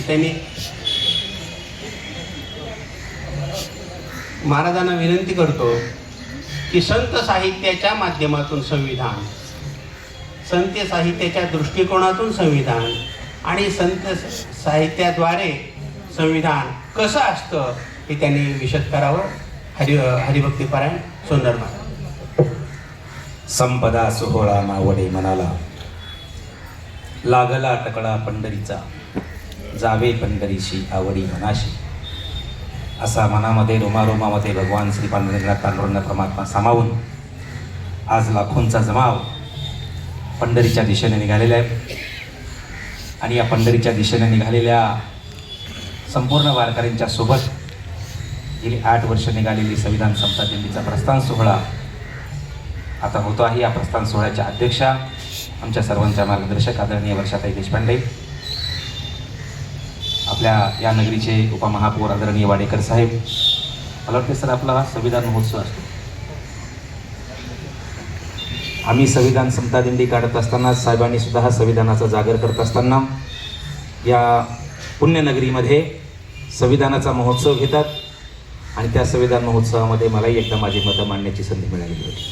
त्यांनी महाराजांना विनंती करतो की संत साहित्याच्या माध्यमातून संविधान, संत साहित्याच्या दृष्टिकोनातून संविधान आणि संत साहित्याद्वारे संविधान कसं असतं हे त्यांनी विशद करावं. हरिभक्तीपरायण सुंदर महाराज. संपदा सोहळा मावडे मनाला, लागला टकळा पंढरीचा, जावे पंढरीशी आवडी मनाशी. असा मनामध्ये रोमारोमामध्ये भगवान श्री पांडुरंग परमात्मा सामावून आज लाखोंचा जमाव पंढरीच्या दिशेने निघालेला आहे. आणि या पंढरीच्या दिशेने निघालेल्या संपूर्ण वारकऱ्यांच्या सोबत गेली 8 वर्ष निघालेली संविधान समता दिंडीचा प्रस्थान सोहळा आता होतो आहे. या प्रस्थान सोहळ्याच्या अध्यक्षा आमच्या सर्वांच्या मार्गदर्शक आदरणीय वर्षाताई देशपांडे, आपल्या या नगरीचे उपमहापौर आदरणीय वाडेकर साहेब. मला वाटते सर आपला हा संविधान महोत्सव असतो. आम्ही संविधान समता दिंडी काढत असताना साहेबांनी सुद्धा हा संविधानाचा जागर करत असताना या पुण्यनगरीमध्ये संविधानाचा महोत्सव घेतात. आणि त्या संविधान महोत्सवामध्ये मलाही एकदा माझी मतं मांडण्याची संधी मिळालेली होती.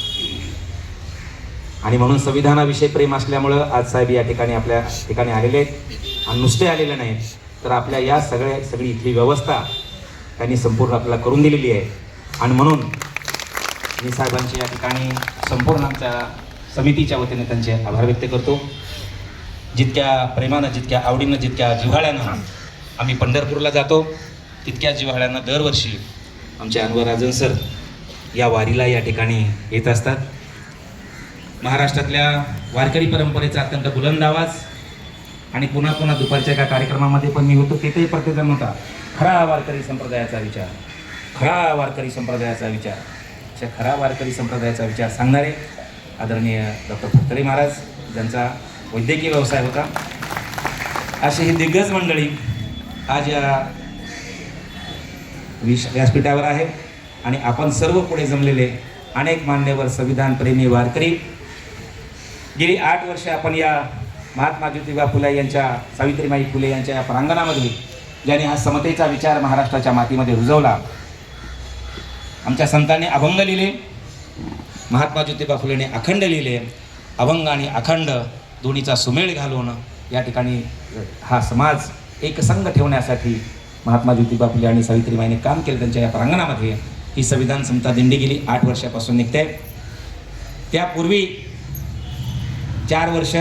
आणि म्हणून संविधानाविषयी प्रेम असल्यामुळं आज साहेब या ठिकाणी आपल्या ठिकाणी आलेले आहेत. आणि नुसते आलेले नाहीत तर आपल्या या सगळी इथली व्यवस्था त्यांनी संपूर्ण आपल्याला करून दिलेली आहे. आणि म्हणून मी साहेबांचे या ठिकाणी संपूर्ण आमच्या समितीच्या वतीने त्यांचे आभार व्यक्त करतो. जितक्या प्रेमानं, जितक्या आवडीनं, जितक्या जिव्हाळ्यानं आम्ही पंढरपूरला जातो तितक्या जिव्हाळ्यानं दरवर्षी आमचे अनवर राजन सर या वारीला या ठिकाणी येत असतात. महाराष्ट्रातल्या वारकरी परंपरेचा अत्यंत बुलंद आवाज. आणि पुन्हा पुन्हा दुपारच्या एका कार्यक्रमामध्ये पण मी होतो, तिथेही प्रत्येकजण होता खरा वारकरी संप्रदायाचा विचार, खरा वारकरी संप्रदायाचा विचार. अशा खरा वारकरी संप्रदायाचा विचार सांगणारे आदरणीय डॉक्टर फडतरे महाराज, ज्यांचा वैद्यकीय व्यवसाय होता. अशी ही दिग्गज मंडळी आज या व्यासपीठावर आहे. आणि आपण सर्व पुढे जमलेले अनेक मान्यवर संविधान प्रेमी वारकरी. गेली 8 वर्ष आपण या महात्मा ज्योतिबा फुले यांच्या, सावित्रीबाई फुले यांच्या या प्रांगणामध्ये ज्यांनी हा समतेचा विचार महाराष्ट्राच्या मातीमध्ये रुजवला. आमच्या संतांनी अभंग लिहिले, महात्मा ज्योतिबा फुलेने अखंड लिहिले. अभंग आणि अखंड दोन्हीचा सुमेळ घालून या ठिकाणी हा समाज एकसंघ ठेवण्यासाठी महात्मा ज्योतिबा फुले आणि सावित्रीबाईंनी काम केलं. त्यांच्या या प्रांगणामध्ये ही संविधान समता दिंडी गेली 8 वर्षापासून निघते. त्यापूर्वी 4 वर्ष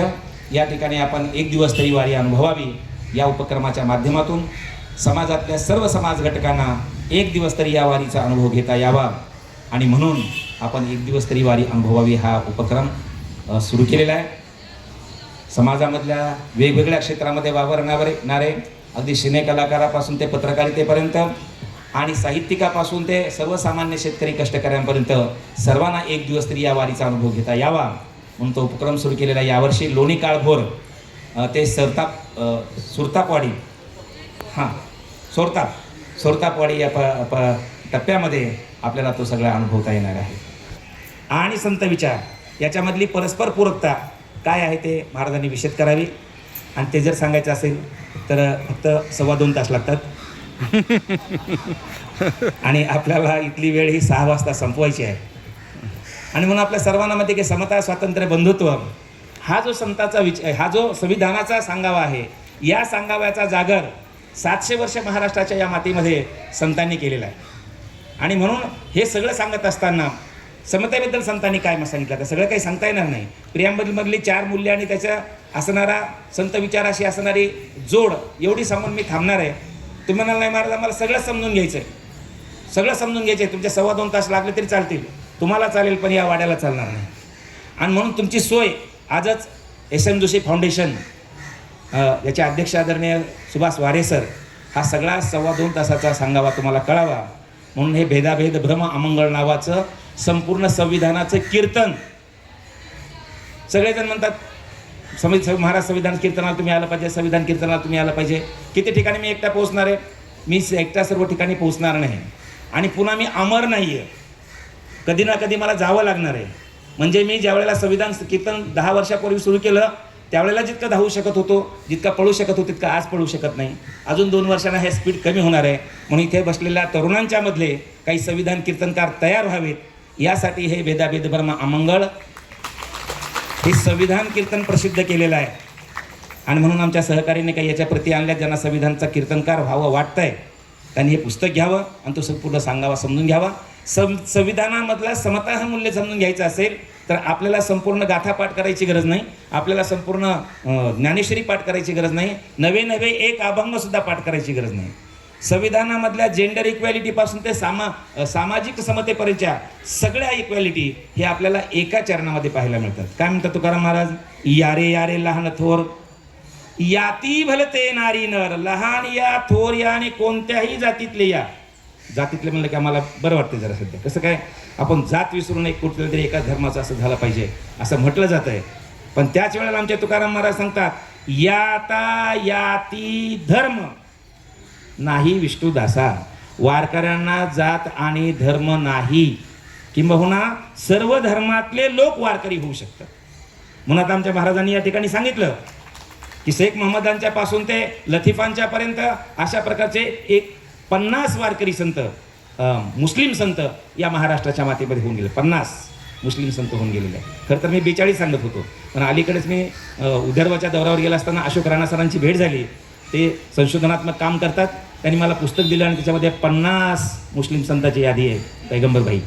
या ठिकाणी आपण एक दिवस तरी वारी अनुभवावी या उपक्रमाच्या माध्यमातून समाजातल्या सर्व समाज घटकांना एक दिवस तरी या वारीचा अनुभव घेता यावा. आणि म्हणून आपण एक दिवस तरी वारी अनुभवावी हा उपक्रम सुरू केलेला आहे. समाजामधल्या वेगवेगळ्या क्षेत्रामध्ये वावरणारे अगदी सिने कलाकारापासून ते पत्रकारितेपर्यंत आणि साहित्यिकापासून ते सर्वसामान्य शेतकरी कष्टकऱ्यांपर्यंत सर्वांना एक दिवस तरी या वारीचा अनुभव घेता यावा म्हणून तो उपक्रम सुरू केलेला. यावर्षी लोणी काळभोर ते सुरतापवाडी सोरतापवाडी या टप्प्यामध्ये आपल्याला तो सगळा अनुभवता येणार आहे. आणि संत विचार याच्यामधली परस्पर पूरकता काय आहे ते महाराजांनी विशद करावी. आणि ते जर सांगायचं असेल तर फक्त 2.25 तास लागतात. आणि आपल्याला इथली वेळ ही 6 वाजता संपवायची आहे. आणि म्हणून आपल्या सर्वांना माहिती की समता, स्वातंत्र्य, बंधुत्व हा जो संताचा हा जो संविधानाचा सांगावा आहे, या सांगाव्याचा जागर 700 वर्ष महाराष्ट्राच्या या मातीमध्ये संतांनी केलेला आहे. आणि म्हणून हे सगळं सांगत असताना समतेबद्दल संतांनी काय सांगितलं तर सगळं काही सांगता येणार नाही. प्रियांबलमधली 4 मूल्य आणि त्याच्या असणारा संत विचाराशी असणारी जोड एवढी सांगून मी थांबणार आहे. तुम्ही म्हणाल नाही महाराज आम्हाला सगळं समजून घ्यायचं आहे, सगळं समजून घ्यायचं आहे, तुमच्या 2.25 तास लागले तरी चालतील, तुम्हाला चालेल पण या वाड्याला चालणार नाही. आणि म्हणून तुमची सोय आजच SM जोशी फाउंडेशन याचे अध्यक्ष आदरणीय सुभाष वारे सर हा सगळा 2.25 तासाचा सांगावा तुम्हाला कळावा म्हणून हे भेदाभेद भ्रम अमंगळ नावाचं संपूर्ण संविधानाचं कीर्तन. सगळेजण म्हणतात महाराज संविधान कीर्तनाला तुम्ही आलं पाहिजे, संविधान कीर्तनाला तुम्ही आलं पाहिजे. किती ठिकाणी मी एकटा पोहोचणार आहे? मी एकटा सर्व ठिकाणी पोहोचणार नाही. आणि पुन्हा मी अमर नाही आहे, कधी ना कधी मला जावं लागणार आहे. म्हणजे मी ज्या वेळेला संविधान कीर्तन 10 वर्षापूर्वी सुरू केलं त्यावेळेला जितकं धावू शकत होतो, जितका पळू शकत होतो, तितका आज पळू शकत नाही. अजून 2 वर्षांना हे स्पीड कमी होणार आहे. म्हणून इथे बसलेल्या तरुणांच्या मधले काही संविधान कीर्तनकार तयार व्हावेत, यासाठी हे वेदावेद ब्रह्म अमंगळ हे संविधान कीर्तन प्रसिद्ध केलेलं आहे. आणि म्हणून आमच्या सहकार्याने काही याच्या प्रती आणल्या, ज्यांना संविधानचा कीर्तनकार व्हावं वाटतंय त्यांनी हे पुस्तक घ्यावं आणि तो संपूर्ण सांगावा, समजून घ्यावा. संविधानामधला समता हे मूल्य समजून घ्यायचं असेल तर आपल्याला संपूर्ण गाथा पाठ करायची गरज नाही, आपल्याला संपूर्ण ज्ञानेश्वरी पाठ करायची गरज नाही, नवे एक अभंगसुद्धा पाठ करायची गरज नाही. संविधानामधल्या जेंडर इक्वॅलिटीपासून ते सामाजिक समतेपर्यंतच्या सगळ्या इक्वॅलिटी हे आपल्याला एका चरणामध्ये पाहायला मिळतात. काय म्हणतात तुकाराम महाराज? यारे यारे लहान थोर याती भलते नारी नर, लहान या थोर या आणि कोणत्याही जातीतले या. जातीतले म्हणलं की आम्हाला बरं वाटतं जरा सध्या. कसं काय, आपण जात विसरून एक कुठलं तरी एका धर्माचं असं झालं पाहिजे असं म्हटलं जात आहे. पण त्याच वेळेला आमचे तुकाराम महाराज सांगतात, याता याती धर्म नाही विष्णू दासा. वारकऱ्यांना जात आणि धर्म नाही, किंबहुना सर्व धर्मातले लोक वारकरी होऊ शकतात. म्हणून आता आमच्या महाराजांनी या ठिकाणी सांगितलं की शेख मोहम्मदांच्या पासून ते लतीफांच्या पर्यंत अशा प्रकारचे एक 50 वारकरी संत, मुस्लिम संत या महाराष्ट्राच्या मातीमध्ये होऊन गेले. 50 मुस्लिम संत होऊन गेलेले आहे. खरं तर मी 42 सांगत होतो, पण अलीकडेच मी विदर्भाच्या दौऱ्यावर गेला असताना अशोक राणा सरांची भेट झाली. ते संशोधनात्मक काम करतात, त्यांनी मला पुस्तक दिलं आणि त्याच्यामध्ये 50 मुस्लिम संतांची यादी आहे. पैगंबरभाई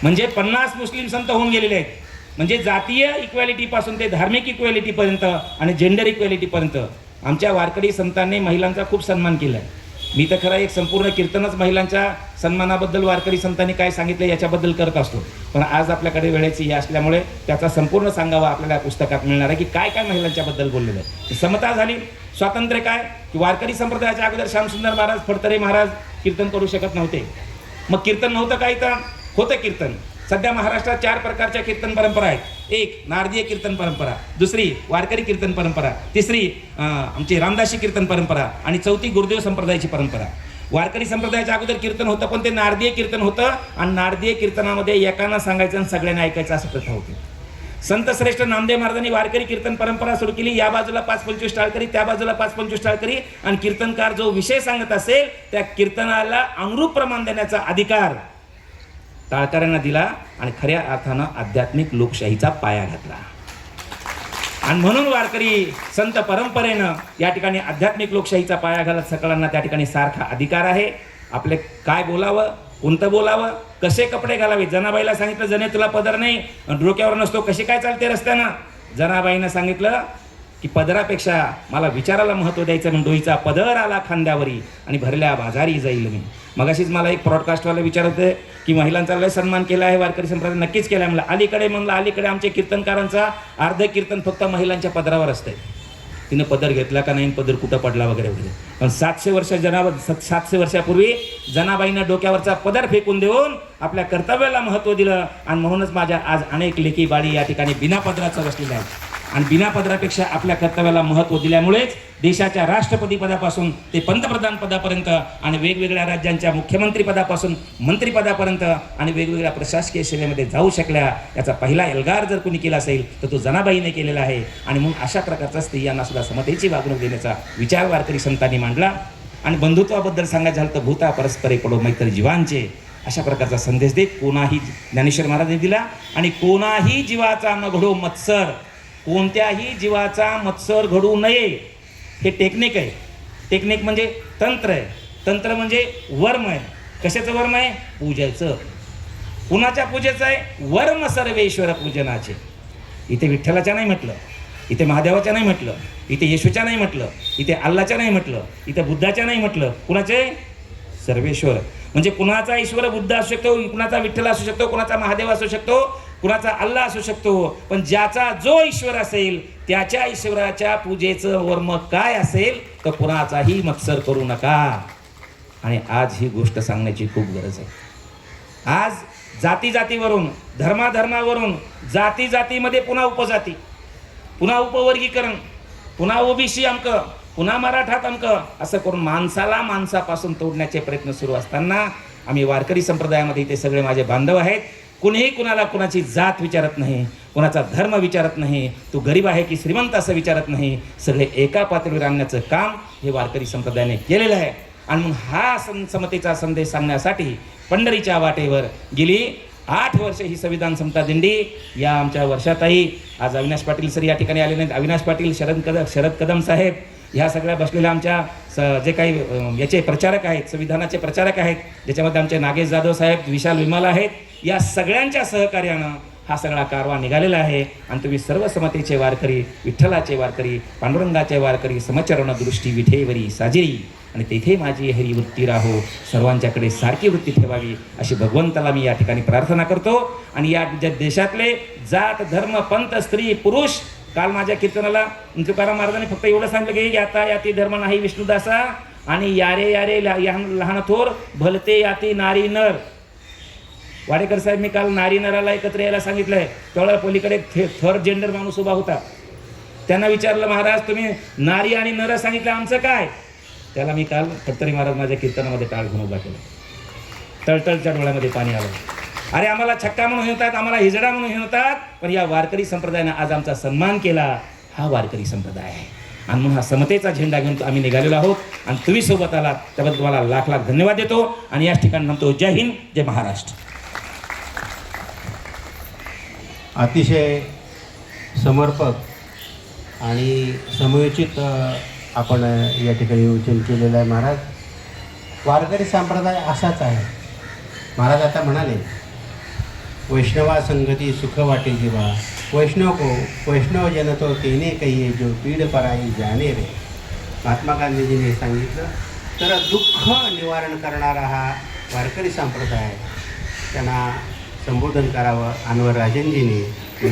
म्हणजे 50 मुस्लिम संत होऊन गेलेले आहेत. म्हणजे जातीय इक्वॅलिटीपासून ते धार्मिक इक्वॅलिटीपर्यंत आणि जेंडर इक्वॅलिटीपर्यंत आमच्या वारकरी संतांनी महिलांचा खूप सन्मान केला आहे. मी तर खरं एक संपूर्ण कीर्तनच महिलांच्या सन्मानाबद्दल वारकरी संतांनी काय सांगितलं याच्याबद्दल करत असतो, पण आज आपल्याकडे वेळेची ही असल्यामुळे त्याचा संपूर्ण सांगावा आपल्याला पुस्तकात मिळणार आहे की काय काय महिलांच्याबद्दल बोललेलं आहे. समता झाली, स्वातंत्र्य काय की वारकरी संप्रदायाच्या अगोदर श्यामसुंदर महाराज, फडतरे महाराज कीर्तन करू शकत नव्हते. मग कीर्तन नव्हतं काय तर होतं कीर्तन. सध्या महाराष्ट्रात 4 प्रकारच्या कीर्तन परंपरा आहेत. एक नारदीय कीर्तन परंपरा, दुसरी वारकरी कीर्तन परंपरा, तिसरी आमची रामदासी कीर्तन परंपरा आणि चौथी गुरुदेव संप्रदायाची परंपरा. वारकरी संप्रदायाच्या अगोदर कीर्तन होतं, पण ते नारदीय कीर्तन होतं आणि नारदीय कीर्तनामध्ये एकानं सांगायचं आणि सगळ्यांना ऐकायचं असं प्रथा होती. संत श्रेष्ठ नामदेव महाराजांनी वारकरी कीर्तन परंपरा सुरू केली. या बाजूला 5-25 टाळकरी, त्या बाजूला 5-25 टाळकरी, आणि कीर्तनकार जो विषय सांगत असेल त्या कीर्तनाला अनुरूप प्रमाण देण्याचा अधिकार टाळकऱ्यांना दिला आणि खऱ्या अर्थानं आध्यात्मिक लोकशाहीचा पाया घातला. आणि म्हणून वारकरी संत परंपरेनं या ठिकाणी आध्यात्मिक लोकशाहीचा पाया घालत सगळ्यांना त्या ठिकाणी सारखा अधिकार आहे. आपले काय बोलावं, कोणतं बोलावं, कसे कपडे घालावे. जनाबाईला सांगितलं जने तुला पदर नाही, डोक्यावर नसतो, कशी काय चालते रस्त्यानं. जनाबाईनं सांगितलं की पदरापेक्षा मला विचाराला महत्त्व द्यायचं, म्हणून डोईचा पदर आला खांद्यावरी आणि भरल्या बाजारी जाईल मी. मगाशीच मला एक ब्रॉडकास्टवाला विचारत होते की महिलांचा लय सन्मान केला आहे वारकरी संप्रदाय. नक्कीच केला आहे. म्हणलं अलीकडे आमच्या कीर्तनकारांचा अर्ध कीर्तन फक्त महिलांच्या पदरावर असतंय. तिने पदर घेतला का नाही, पदर कुठं पडला वगैरे वगैरे. पण 700 वर्षापूर्वी जनाबाईनं डोक्यावरचा पदर फेकून देऊन आपल्या कर्तव्याला महत्त्व दिलं. आणि म्हणूनच माझ्या आज अनेक लेकी बाळी या ठिकाणी बिना पदराचं बसलेल्या आहेत. आणि बिना पदरापेक्षा आपल्या कर्तव्याला महत्त्व दिल्यामुळेच देशाच्या राष्ट्रपती पदापासून ते पंतप्रधान पदापर्यंत आणि वेगवेगळ्या राज्यांच्या मुख्यमंत्री पदापासून मंत्रिपदापर्यंत आणि वेगवेगळ्या प्रशासकीय सेवेमध्ये जाऊ शकल्या. याचा पहिला एल्गार जर कोणी केला असेल तर तो जनाबाईने केलेला आहे. आणि म्हणून अशा प्रकारचा स्त्रियांना सुद्धा समतेची वागणूक देण्याचा विचार वारकरी संतांनी मांडला. आणि बंधुत्वाबद्दल सांगायचं झालं तर भूता परस्परे पडो मैत्री जीवांचे, अशा प्रकारचा संदेश देत कोणाही ज्ञानेश्वर महाराजांनी दिला. आणि कोणाही जीवाचा न घडो मत्सर, कोणत्याही जीवाचा मत्सर घडू नये, हे टेक्निक आहे. टेक्निक म्हणजे तंत्र आहे. तंत्र म्हणजे वर्म आहे. कशाचं वर्म आहे? पूजायचं. कुणाच्या पूजेचं आहे? वर्म सर्वेश्वर पूजनाचे. इथे विठ्ठलाच्या नाही म्हटलं, इथे महादेवाच्या नाही म्हटलं, इथे येशूच्या नाही म्हटलं, इथे अल्लाच्या नाही म्हटलं, इथे बुद्धाच्या नाही म्हटलं. कुणाचे? सर्वेश्वर. म्हणजे कुणाचा ईश्वर बुद्ध असू शकतो, कुणाचा विठ्ठल असू शकतो, कुणाचा महादेव असू शकतो, कुणाचा अल्लाह असू शकतो, पण ज्याचा जो ईश्वर असेल त्याच्या ईश्वराच्या पूजेचं वर्म काय असेल तर कुणाचाही मत्सर करू नका. आणि आज ही गोष्ट सांगण्याची खूप गरज आहे. आज जातीवरून, धर्मावरून, जातीमध्ये पुन्हा उपजाती, पुन्हा उपवर्गीकरण, पुन्हा ओबीसी अंक, पुन्हा मराठात अंक, असं करून माणसाला माणसापासून तोडण्याचे प्रयत्न सुरू असताना आम्ही वारकरी संप्रदायामध्ये इथे सगळे माझे बांधव आहेत. कुणीही कुणाला कुणाची जात विचारत नाही, कुणाचा धर्म विचारत नाही, तो गरीब आहे की श्रीमंत असं विचारत नाही. सगळे एका पातळीवर आणण्याचं काम हे वारकरी संप्रदायाने केलेलं आहे. आणि म्हणून हा समतेचा संदेश सांगण्यासाठी पंढरीच्या वाटेवर गेली 8 वर्ष ही संविधान समता दिंडी या आमच्या वर्षाताई, आज अविनाश पाटील सर या ठिकाणी आले नाहीत, अविनाश पाटील, शरद कदम साहेब, ह्या सगळ्या बसलेल्या आमच्या जे काही याचे प्रचारक आहेत, संविधानाचे प्रचारक आहेत, ज्याच्यामध्ये आमचे नागेश जाधव साहेब, विशाल विमल आहेत, या सगळ्यांच्या सहकार्यानं हा सगळा कारवा निघालेला आहे. आणि तुम्ही सर्व समतेचे वारकरी, विठ्ठलाचे वारकरी, पांडुरंगाचे वारकरी, समचरण दृष्टी विठेवरी साजिरी, आणि तेथे माझी हरी वृत्ती राहो, सर्वांच्याकडे सारखी वृत्ती ठेवावी अशी भगवंताला मी या ठिकाणी प्रार्थना करतो. आणि या देशातले जात धर्म पंथ स्त्री पुरुष, काल माझ्या कीर्तनाला तुकाराम महाराजांनी फक्त एवढं सांगितलं की याता याती धर्म नाही विष्णुदासा, आणि यारे यारे लहान थोर भलते याती नारी नर. वाडेकर साहेब, मी काल नारी नराला एकत्र यायला सांगितलंय, तेवढ्या पलीकडे थर्ड जेंडर माणूस उभा होता. त्यांना विचारलं, महाराज तुम्ही नारी आणि नर सांगितलं, आमचं काय? त्याला मी काल फडतरी महाराज माझ्या कीर्तनामध्ये टाळ घेऊन उभा केला. तळतळच्या डोळ्यामध्ये पाणी आलं. अरे आम्हाला छक्का म्हणून म्हणतात, आम्हाला हिजडा म्हणून म्हणतात, पण या वारकरी संप्रदायाने आज आमचा सन्मान केला. हा वारकरी संप्रदाय आहे. आणि म्हणून हा समतेचा झेंडा घेऊन आम्ही निघालेलो आहोत. आणि तुम्ही सोबत आलात त्याबद्दल तुम्हाला लाख लाख धन्यवाद देतो. आणि याच ठिकाणी म्हणतो, जय हिंद, जय महाराष्ट्र. अतिशय समर्पक आणि समयोचित आपण या ठिकाणी विवेचन केलेलं आहे. महाराज, वारकरी संप्रदाय असाच आहे. महाराज आता म्हणाले, वैष्णवा संगती सुख वाटे जीवा, वैष्णव जन तो तेने कहिए जो पीड पराई जाने रे. महात्मा गांधीजींनी सांगितलं. तर दुःख निवारण करणारा हा वारकरी संप्रदाय, त्यांना संबोधन करावं अनवर राजनजींनी.